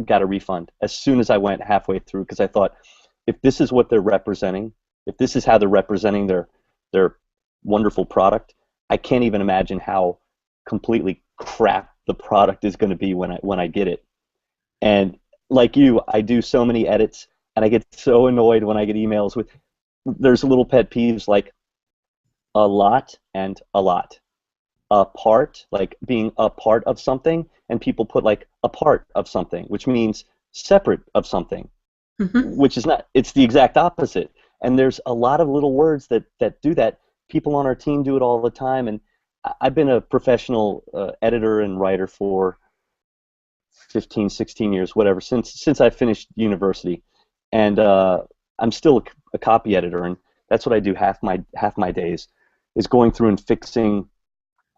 got a refund as soon as I went halfway through, because I thought, if this is what they're representing, if this is how they're representing their wonderful product, I can't even imagine how completely crap the product is going to be when I get it. And like you, I do so many edits, and I get so annoyed when I get emails with, there's little pet peeves like a lot and a lot. A part, like being a part of something, and people put like a part of something, which means separate of something, which is not, it's the exact opposite. And there's a lot of little words that do that. People on our team do it all the time, and I've been a professional editor and writer for 15, 16 years, whatever, since I finished university. And I'm still a copy editor, and that's what I do half my days, is going through and fixing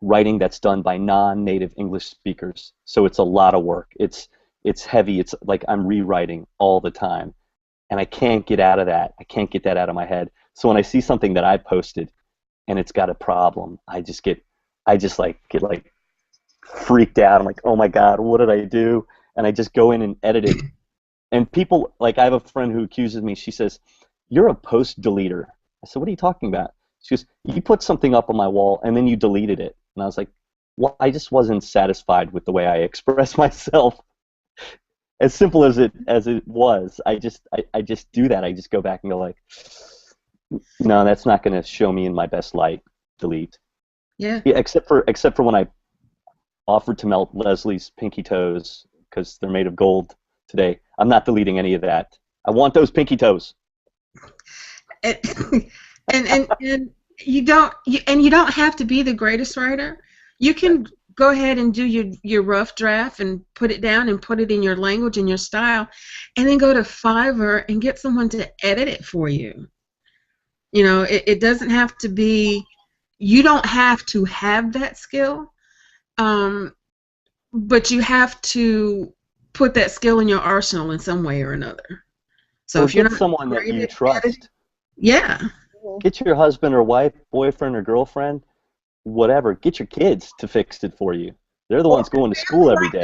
writing that's done by non-native English speakers. So it's a lot of work. It's heavy. It's like I'm rewriting all the time, and I can't get out of that. I can't get that out of my head. So when I see something that I posted and it's got a problem, I just get freaked out. I'm like, oh my God, what did I do? And I just go in and edit it. And people, like, I have a friend who accuses me. She says, "You're a post deleter." I said, "What are you talking about?" She goes, "You put something up on my wall and then you deleted it." And I was like, well, I just wasn't satisfied with the way I expressed myself. As simple as it was, I just do that. I just go back and go like, no, that's not going to show me in my best light. Delete. Yeah. Except for when I offered to melt Leslie's pinky toes because they're made of gold today. I'm not deleting any of that. I want those pinky toes. And you don't have to be the greatest writer. You can go ahead and do your rough draft and put it down and put it in your language and your style, and then go to Fiverr and get someone to edit it for you. You know, it doesn't have to be. You don't have to have that skill, but you have to put that skill in your arsenal in some way or another. So or if you're get not someone that you trust. yeah. Get your husband or wife, boyfriend or girlfriend, whatever. Get your kids to fix it for you. They're the ones going to school every day.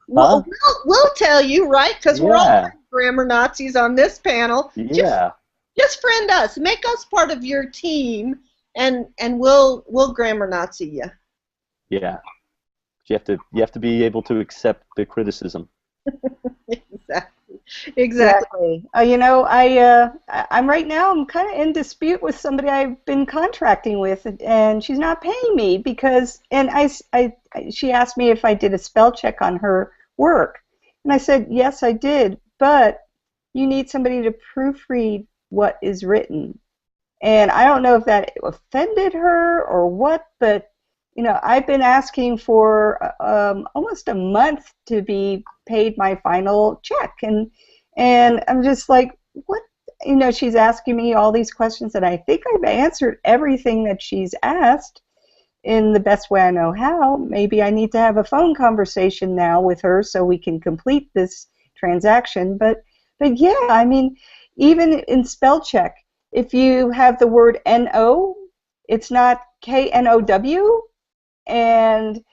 Well, we'll tell you, right? Because we're all Yeah. grammar Nazis on this panel. Yeah. Just friend us. Make us part of your team, and we'll grammar Nazi you. Yeah. You have to be able to accept the criticism. Exactly. Exactly. Exactly. I'm right now. I'm kind of in dispute with somebody I've been contracting with, and she's not paying me because. And she asked me if I did a spell check on her work, and I said yes, I did. But you need somebody to proofread what is written, and I don't know if that offended her or what, but I've been asking for almost a month to be paid my final check, and I'm just like, what? She's asking me all these questions, and I think I've answered everything that she's asked in the best way I know how. Maybe I need to have a phone conversation now with her so we can complete this transaction. But yeah, I mean, even in spell check, if you have the word N-O, it's not K-N-O-W, and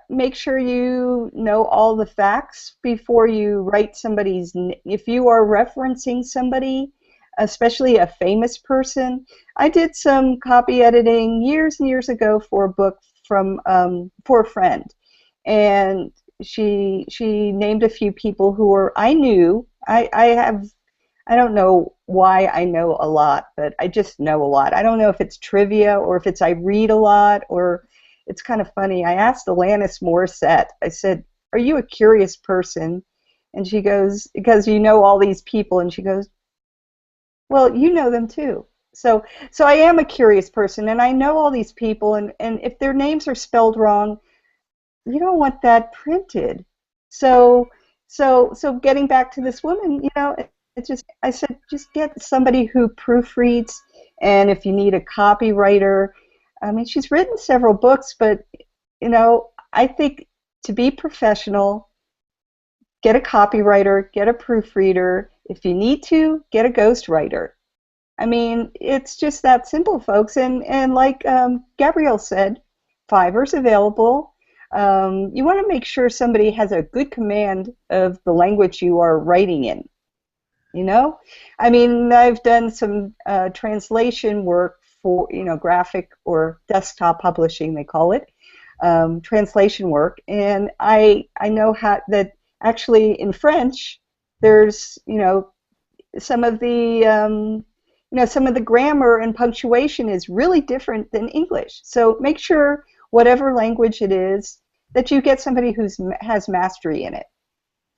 make sure you know all the facts before you write somebody's if you are referencing somebody, especially a famous person. I did some copy editing years and years ago for a book from for a friend, and she named a few people who were I knew. I don't know why I know a lot, but I just know a lot. I don't know if it's trivia or if it's I read a lot, or it's kind of funny. I asked Alanis Morissette, I said, "Are you a curious person?" And she goes, "Because you know all these people." And she goes, "Well, you know them too." So I am a curious person, and I know all these people, and if their names are spelled wrong, you don't want that printed. So getting back to this woman, I said, just get somebody who proofreads, and if you need a copywriter, I mean, she's written several books, but I think to be professional, get a copywriter, get a proofreader. If you need to, get a ghostwriter. I mean, it's just that simple, folks. And like Gabrielle said, Fiverr's available. You want to make sure somebody has a good command of the language you are writing in. I mean, I've done some translation work for, graphic or desktop publishing, they call it, translation work. And I know how that actually in French, there's, some of the, some of the grammar and punctuation is really different than English. So make sure whatever language it is that you get somebody who has mastery in it.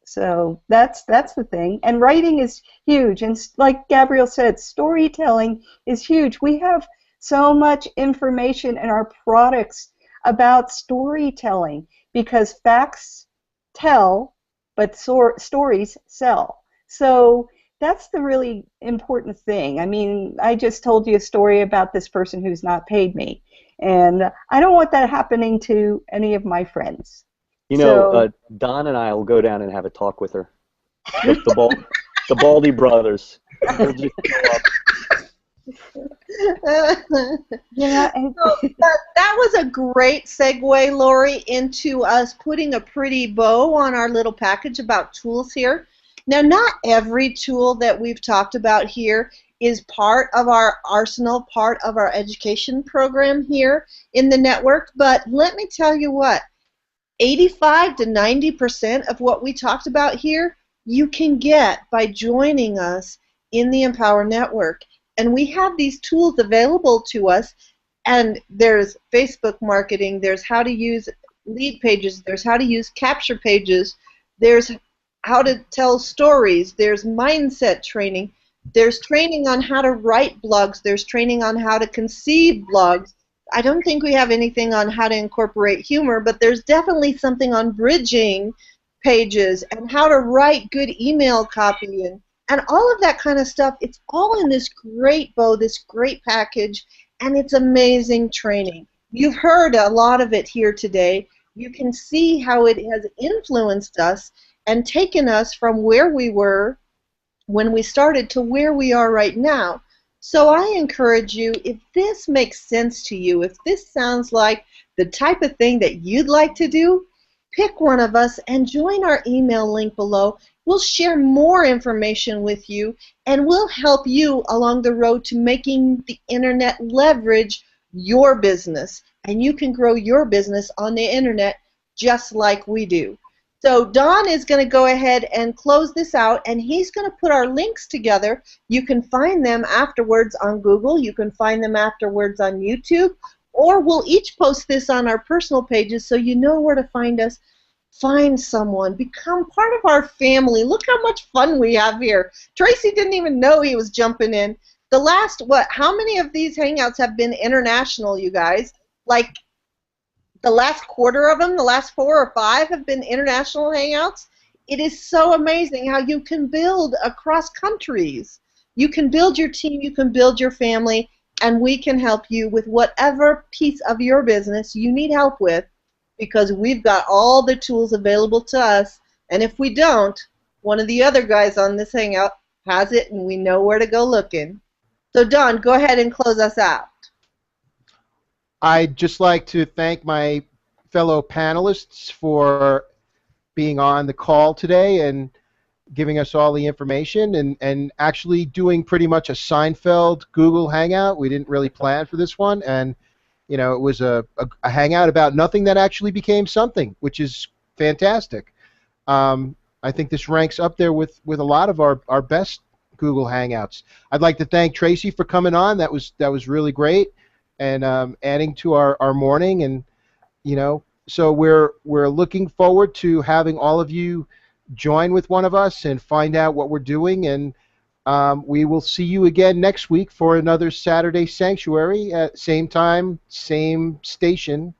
So that's the thing. And writing is huge. And like Gabrielle said, storytelling is huge. We have so much information in our products about storytelling because facts tell, but stories sell. So that's the really important thing. I mean, I just told you a story about this person who's not paid me. And I don't want that happening to any of my friends. Don and I will go down and have a talk with her. The Baldy brothers. We'll just go up. Yeah, So that was a great segue, Lori, into us putting a pretty bow on our little package about tools here. Now, not every tool that we've talked about here is part of our arsenal, part of our education program here in the network, but let me tell you what, 85 to 90% of what we talked about here you can get by joining us in the Empower Network. And we have these tools available to us, and there's Facebook marketing, there's how to use lead pages, there's how to use capture pages, there's how to tell stories, there's mindset training, there's training on how to write blogs, there's training on how to conceive blogs. I don't think we have anything on how to incorporate humor, but there's definitely something on bridging pages and how to write good email copy and all of that kind of stuff. It's all in this great bow, this great package, and it's amazing training. You've heard a lot of it here today. You can see how it has influenced us and taken us from where we were when we started to where we are right now. So I encourage you, if this makes sense to you, if this sounds like the type of thing that you'd like to do, pick one of us and join our email link below. We'll share more information with you, and we'll help you along the road to making the internet leverage your business. And you can grow your business on the internet just like we do. So Don is going to go ahead and close this out, and he's going to put our links together. You can find them afterwards on Google. You can find them afterwards on YouTube, or we'll each post this on our personal pages so you know where to find us. Find someone. Become part of our family. Look how much fun we have here. Tracy didn't even know he was jumping in. The last, how many of these Hangouts have been international, you guys? Like, the last quarter of them, the last 4 or 5 have been international Hangouts. It is so amazing how you can build across countries. You can build your team, you can build your family, and we can help you with whatever piece of your business you need help with, because we've got all the tools available to us, and if we don't, one of the other guys on this Hangout has it, and we know where to go looking. So Don, go ahead and close us out. I'd just like to thank my fellow panelists for being on the call today and giving us all the information and actually doing pretty much a Seinfeld Google Hangout. We didn't really plan for this one, and you know, it was a hangout about nothing that actually became something, which is fantastic. I think this ranks up there with a lot of our best Google Hangouts. I'd like to thank Tracy for coming on. That was really great, and adding to our morning. And you know, so we're looking forward to having all of you join with one of us and find out what we're doing. And we will see you again next week for another Saturday Sanctuary at same time, same station,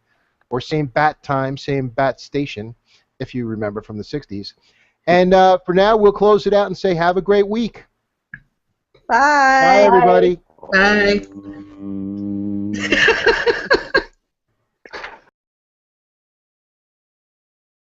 or same bat time, same bat station, if you remember from the 60s. And for now, we'll close it out and say have a great week. Bye. Bye, everybody. Bye.